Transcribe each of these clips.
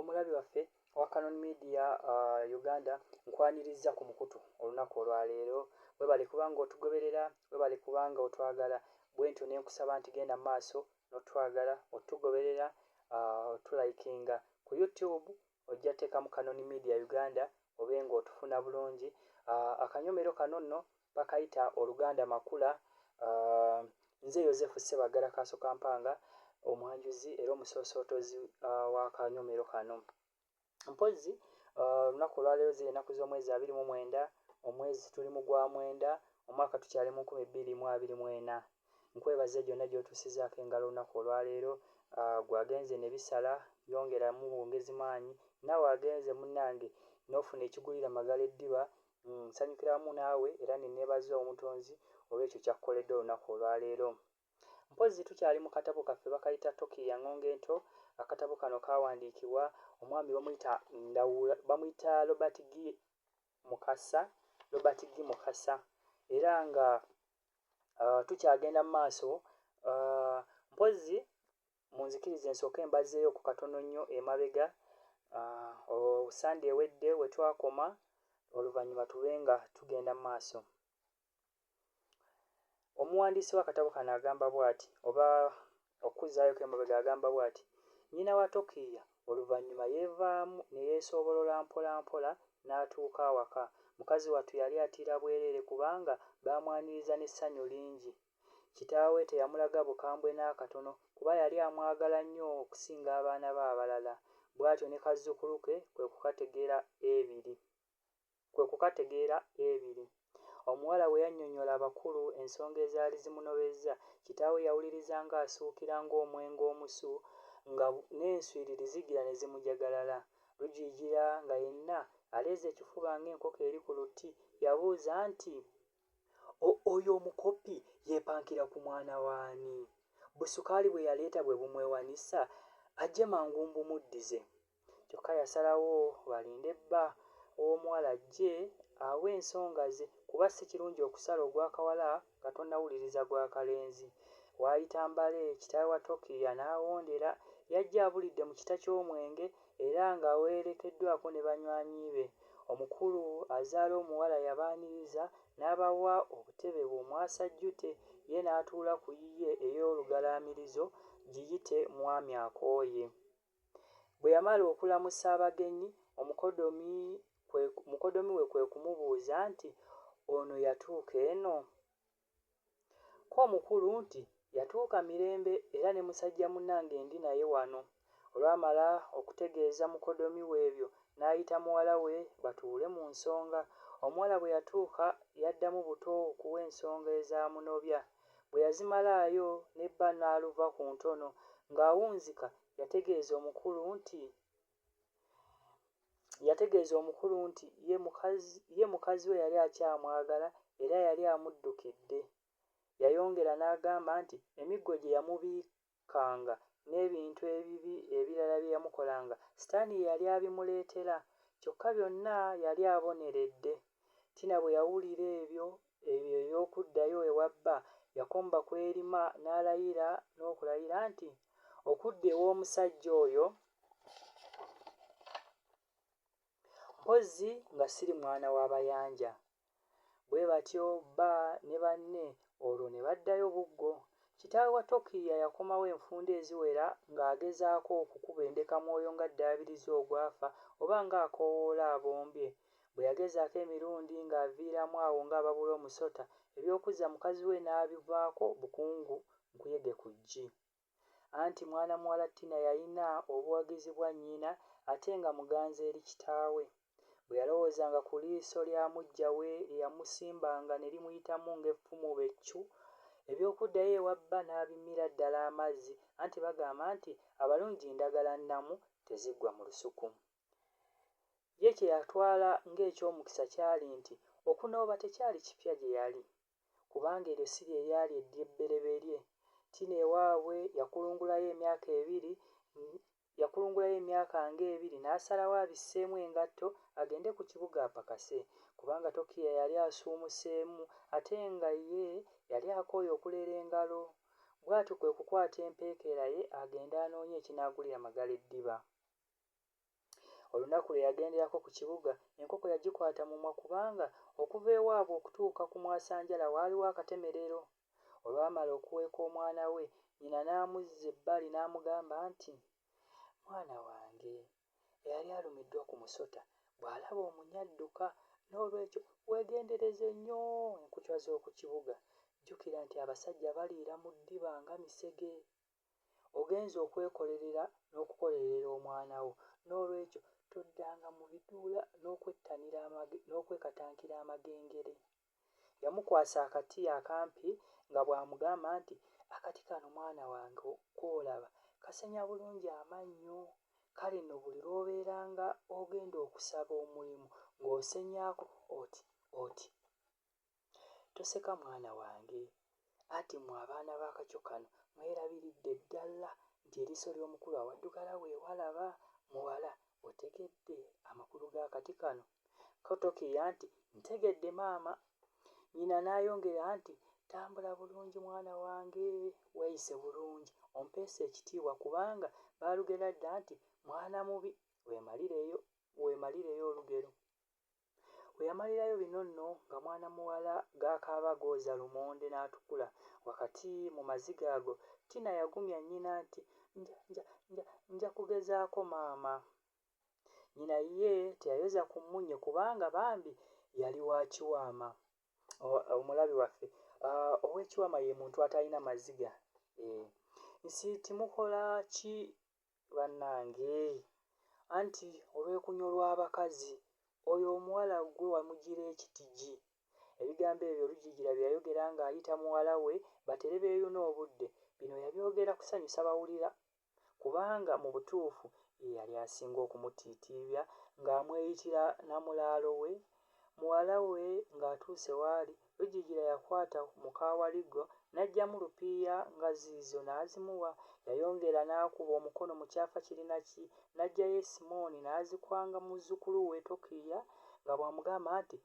omulabi waffe owa Canon Media Uganda nkwaniriza ku mukutu olunaku olwaleero webale kubanga otugoberera webale kubanga otwagala bwentyo ne nkusaba nti genda maaso n'otwagala otugoberera otulaikinga ku YouTube ojja teekamu Canon Media Uganda obenga otufuna bulungi akanyomero kano nno bakayita oluganda makula nze Yozefu Sebagala Kaaso Kampanga omwanjuzi era omusoosootozi w'akanyomero kano mpozi olunaku olwaleero ziri ennaku z'omwezi 29 omwezi tuli mu gwa mwenda omwaka tukyali mu 2024 nkwebaza gyonna gy'otuusizaako engalo olunaku olwaleero gwagenze ne bisala byongeramu bwongezi maanyi naawe agenze munnange n'ofuna ekigulira magala eddiba nsanyukiramu naawe era nenneebaza omutonzi olw'ekyo kyakkoledde olunaku olwaleero mpozi tukyali mu katabo kaffe bakayita Tokiya Ngonge Ento akatabo kano kaawandiikibwa omwami bamuyita Robert G. Mukasa era nga tukyagenda mu maaso mpozi munzikirize ensooke embazeeyo ku katono nnyo emabega Sande ewedde we twakoma oluvannyuma tube nga tugenda mu maaso omuwandiisi w'akatabo kano agamba bw'ati oba okuzzaayoku emabega agamba bw'ati nnyina wa Tokiya oluvannyuma yeevaamu ne yeesoobolola mpola mpola n'atuuka awaka mukazi wattu yali atiira bwereere kubanga baamwaniriza n'essanyu lingi kitaawe teyamulaga bukambwe n'akatono kuba yali amwagala nnyo okusinga abaana be abalala bw'atyo ne kazzukulu ke kwe kukategeera ebiri omuwala bwe yannyonnyola abakulu ensonga ezaali zimunobezza kitaawe yawuliriza ng'asuukira ng'omwenge omusu nga n'enswiriri zigira ne zimujagalala lujiijira nga yenna aleeze ekifuba ng'enkoko eri ku lutti yabuuza nti oyo omukopi yeepankira ku mwana waani busukaali bwe yaleeta bwe bumwewanisa ajje mangu mbumuddize kyokka yasalawo balinde bba w'omuwala ajje awe ensonga ze kuba si kirungi okusala ogw'akawala nga tonnawuliriza gw'akalenzi waayita mbale kitaawe wa Tokiya n'awondera yajja abulidde mu kita ky'omwenge era ng'awerekeddwako ne banywanyi be omukulu azaala omuwala yabaaniriza n'abawa obutebe bw'omwasajjute ye n'atuula ku yiye ey'olugalaamirizo giyite mwami akooye bwe yamala okulamusa abagenyi mukodomi we kwe kumubuuza nti ono yatuuka eno ko omukulu nti yatuuka mirembe era ne musajja munnange ndi naye wano olwamala okutegeeza mukodomi we ebyo n'ayita muwala we batuule mu nsonga omuwala bwe yatuuka yaddamu buto okuwa ensonga ezaamunobya bwe yazimalaayo ne bba n'aluva ku ntono ng'awunzika yategeeza omukulu nti ye mukazi we yali akyamwagala era yali amuddukidde yayongera n'agamba nti emiggo gye yamubiikanga n'ebintu ebibi ebirala bye yamukolanga sitaani yali abimuleetera kyokka byonna yali aboneredde tina bwe yawulira ebyo eby'okuddayo ewa bba yakomba kwerima n'alayira n'okulayira nti okudda ew'omusajja oyo mpozzi nga siri mwana w'abayanja bwe batyo bba ne banne olwo ne baddayo buggo kitaawe wa Tokiya yakomawo enfunda eziwera ng'agezaako okukuba endeka-mwoyo nga addaabiriza ogwafa oba ng'akoowoola abombye bwe yagezaako emirundi ng'aviiramu awo ng'ababula omusota eby'okuzza mukazi we n'abivaako bukungu nkuyege ku ggi anti mwana muwala Tina yalina obuwagizi bwa nnyina ate nga muganzi eri kitaawe bwe yalowoozanga ku liiso lya muggya we eyamusimbanga ne limuyitamu ng'effumu beccu eby'okuddayo ewa bba n'abimira ddala amazzi anti bagamba nti abalungi ndagala nnamu teziggwa mu lusuku ye kye yatwala ng'ekyomukisa kyali nti okunooba tekyali kipya gye yali kubanga eryo si lye lyali ery'ebbereberye Tina ewaabwe yakulungulayo emyaka ng'ebiri n'asalawo abisseemu engatto agende ku kibuga apakase kubanga Tokiya yali asuumuseemu ate nga ye yali akooye okuleera engalo bw'atyo kwe kukwata empeekera ye agende anoonye ekinaagulira magala eddiba olunaku lwe yagenderako ku kibuga enkoko yagikwata mumwa kubanga okuva ewaabwe okutuuka ku mwasanjala waaliwo akatemerero. Olwamala okuweeka omwana we nnyina n'amuzza ebbali n'amugamba nti, mwana wange eyali alumiddwa ku musota bw'alaba omunyadduka, n'olwekyo weegendereze nnyo enkutya z'oku kibuga. Jjukira nti abasajja baliira mu ddiba nga misege. Ogenza okwekolerera n'okukolerera omwana wo, n'olwekyo toddanga mu biduula n'okwekatankira amagengere. Yamukwasa akati akampi nga bw'amugamba nti, akati kano mwana wange koolaba kasenya bulungi amannyo, kale nno buli lw'obeeranga ogenda okusaba omulimu ng'osenyaako oti. Toseka mwana wange, anti mmwe abaana b'akacyo kano mwerabiridde ddala nti eriiso ly'omukulu awaddugala weewalaba. Muwala otegedde amakulu g'akati kano? Tokiya nti, ntegedde maama. Nnyina n'ayongera nti, tambula bulungi mwana wange, weeyise bulungi, ompeese ekitiibwa kubanga baalugera dda nti mwana mubi. Weemalireyo olugero. We yamalirayo bino nno nga mwana muwala g'akaaba gooza lumonde n'atukula. Wakati mu maziga ago Tina yagumya nnyina nti, nja kugezaako maama. Nnyina ye teyayoza ku mmunye kubanga bambi yali wa kiwaama. Omulabi waffe ow'ekiwaama ye muntu atalina maziga. Nsiiti mukola ki bannange? Anti olw'ekunyolwa abakazi oyo omuwala gwe wamugira ekitigi. Ebigambo ebyo Lujigira bye yayogera ng'ayita muwala we batere beeyuna obudde. Bino yabyogera kusanyusa bawulira kubanga mu butuufu ye yali asinga okumutiitiibya ng'amweyitira namulaalo we. Muwala we ng'atuuse waali, Lujigira yakwata muka Waligo n'aggyamu lupiiya nga ziizo n'azimuwa. Yayongera n'akuba omukono mu kyafa kirina ki n'aggyayo esimooni n'azikwanga muzzukulu we Tokiya nga bw'amugamba nti,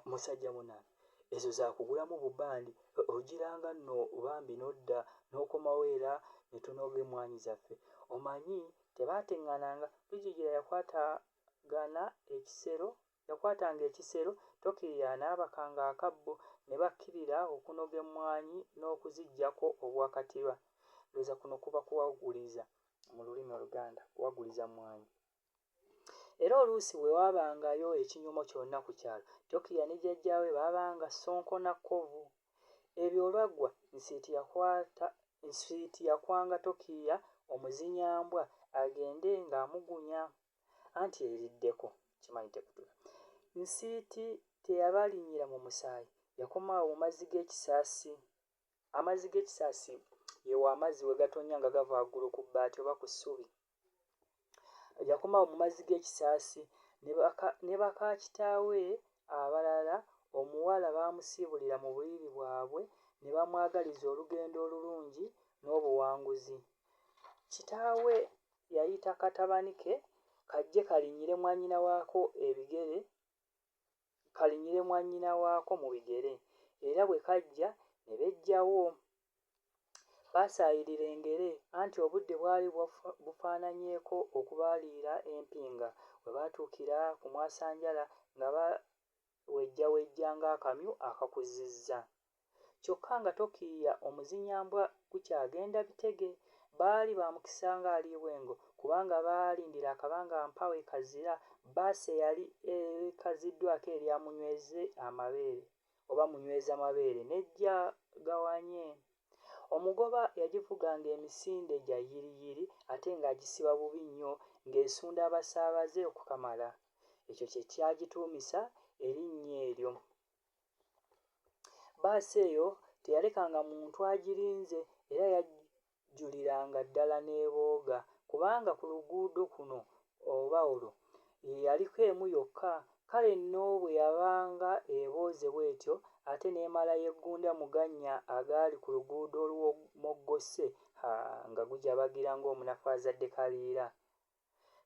musajja munnange, ezo zaakugulamu bubbandi, ogiranga nno bambi n'odda n'okomawo era ne tunoga emmwanyi zaffe. Omanyi tebaateŋŋananga. Lujigira yakwatanga ekisero, Tokiya n'abakanga akabbo ne bakkirira okunoga emmwanyi n'okuziggyako obwakatiba. Lowooza kuno kuba kuwaguliza mu lulimi Oluganda, kuwaguliza mmwanyi. Era oluusi bwe waabangayo ekinyumo kyonna ku kyalo, Tokiya ne jjajjaawe baabanga Ssonko na Kkovu. Ebyo olwaggwa Nsiiti yakwanga Tokiya omuzinyambwa agende ng'amugunya anti eriddeko kimanyi tekutula. Nsiiti teyabalinnyira mu musaayi, yakomawo mu mazzi g'ekisaasi. Amazzi g'ekisaasi yewa amazzi we gatonnya nga gava waggulu ku bbaati oba ku ssubi. Yakomawo mu mazzi g'ekisaasi ne baka kitaawe abalala omuwala baamusiibulira mu buliri bwabwe ne bamwagaliza olugendo olulungi n'obuwanguzi. Kitaawe yayita katabani ke kajje kalinnyire mwannyina waako mu bigere, era bwe kajja ne bejjawo. Baasaayirira engere anti obudde bwali bufaananyeeko okubaaliira empinga. Bwe baatuukira ku mwasanjala nga bawejjawejja ng'akamyu akakuzizza. Kyokka nga Tokiya omuzinyambwa gukyagenda bitege. Baali baamukisa ng'aliibwengo kubanga baalindira akabanga mpawe kazira bbaasi eyali ekaziddwako eryamunyweze amabeere oba munyweza mabeere n'ejja gawanye. Omugoba yagivuganga emisinde gya yiriyiri ate ng'agisiba bubi nnyo ng'esunda abasaabaze okukamala. Ekyo kye kyagituumisa erinnya eryo. Bbaasi eyo teyalekanga muntu agirinze era yajjuliranga ddala n'ebooga kubanga ku luguudo kuno oba olwo yaliko emu yokka. Kale nno bwe yabanga ebooze bw'etyo ate n'emala yeggunda mugannya agali ku luguudo olw'omoggose nga gujabagira ng'omunafu azadde kaliira.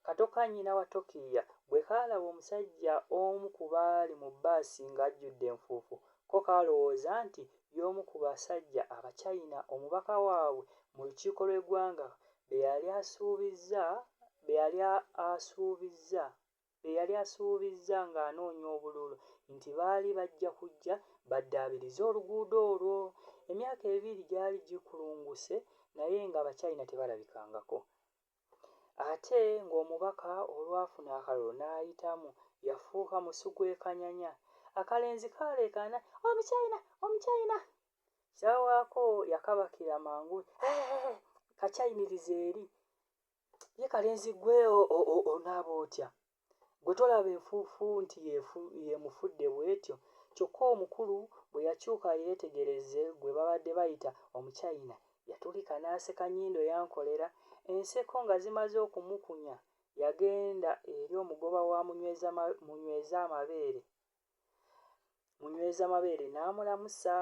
Katoka nnyina wa Tokiya bwe kaalaba omusajja omu ku baali mu bbaasi ng'ajjudde enfuufu, ko kaalowooza nti y'omu ku basajja Abachina omubaka waabwe mu lukiiko lw'eggwanga be yali asuubizza be yali asuubizza ng'anoonya obululu nti baali bajja kujja baddaabirize oluguudo olwo. Emyaka 2 gyali gikulunguse naye ng'Abachina tebalabikangako. Ate ng'omubaka olwafuna akalulu n'ayitamu yafuuka musu gw'ekanyanya. Akalenzi kaleekaana, Omuchina, Omuchina! Kyawaako yakabakira mangu, kacyayiniriza eri. Ye kalenzi gwe onaaba otya? Gwe tolaba enfuufu nti yeemufudde bw'etyo. Kyokka omukulu bwe yakyuka yeetegereze gwe babadde bayita Omuchina, yatulika n'aseka nnyindo yankolera. Enseko nga zimaze okumukunya, yagenda eri omugoba wa munyweza amabeere n'amulamusa.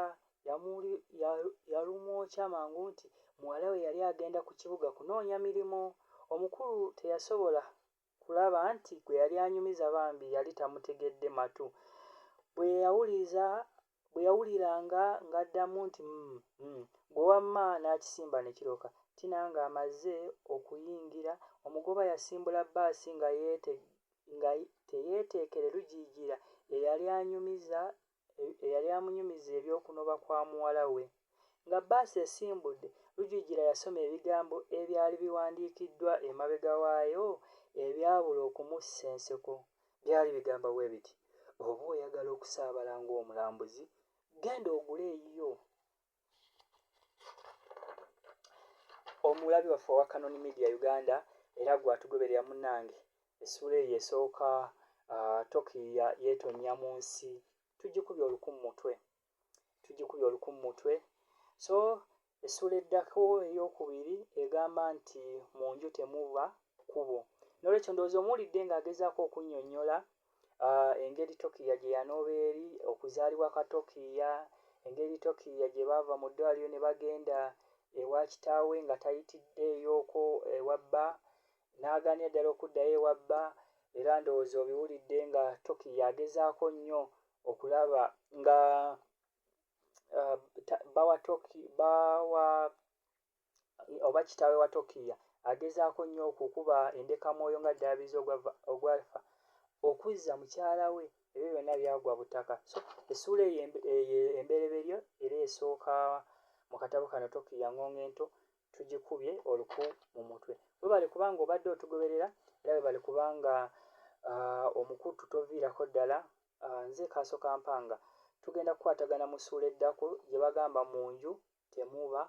Yalumwokya mangu nti muwala we yali agenda ku kibuga kunoonya mirimu. Omukulu teyasobola kulaba nti gwe yali anyumiza bambi yali tamutegedde matu. Bwe yawuliranga ng'addamu nti gwe wamma n'akisimba ne kiroka. Tina ng'amaze okuyingira, omugoba yasimbula bbaasi nga teyeeteekere lujiijira eyali amunyumiza eby'okunoba kwa muwala we. Nga bbaasi esimbudde, lujiijira yasoma ebigambo ebyali biwandiikiddwa emabega waayo ebyabula okumussa enseko. Byali bigamba bwe biti: oba oyagala okusaabala ng'omulambuzi, genda ogule eyiyo. Omulabi waffe owa Canon Media Uganda era gwatugoberera munnange, essuula eyo esooka Tokiya yeetonnya mu nsi, tugikubye oluku mu mutwe. So essuula eddako ey'okubiri egamba nti mu nju temuba kkubo. N'olwekyo ndowooza omuwulidde ng'agezaako okunnyonnyola engeri Tokiya gye yanooba eri okuzaalibwa kwa Tokiya, engeri Tokiya gye baava mu ddwaliro ne bagenda ewa kitaawe nga tayitiddeeyooko ewa bba, n'agaanira ddala okuddayo ewa bba. Era ndowooza obiwulidde nga Tokiya agezaako nnyo okulaba nga oba kitaawe wa Tokiya agezaako nnyo okukuba endekamwoyo nga ddaabizi ogwafa okuzza mukyala we. Ebyo byonna byagwa butaka. So essuula eyo embereberye era esooka mu katabo kano Tokiya Ng'ongento tugikubye oluku mu mutwe. Webale kubanga obadde otugoberera era webale kubanga omukutu toviirako ddala. Nze Kaaso Kampanga tugenda kukwatagana mu ssuula eddako gye bagamba mu nju temuba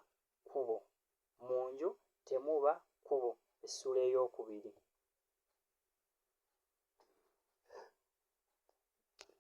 kkubo, essuula ey'okubiri.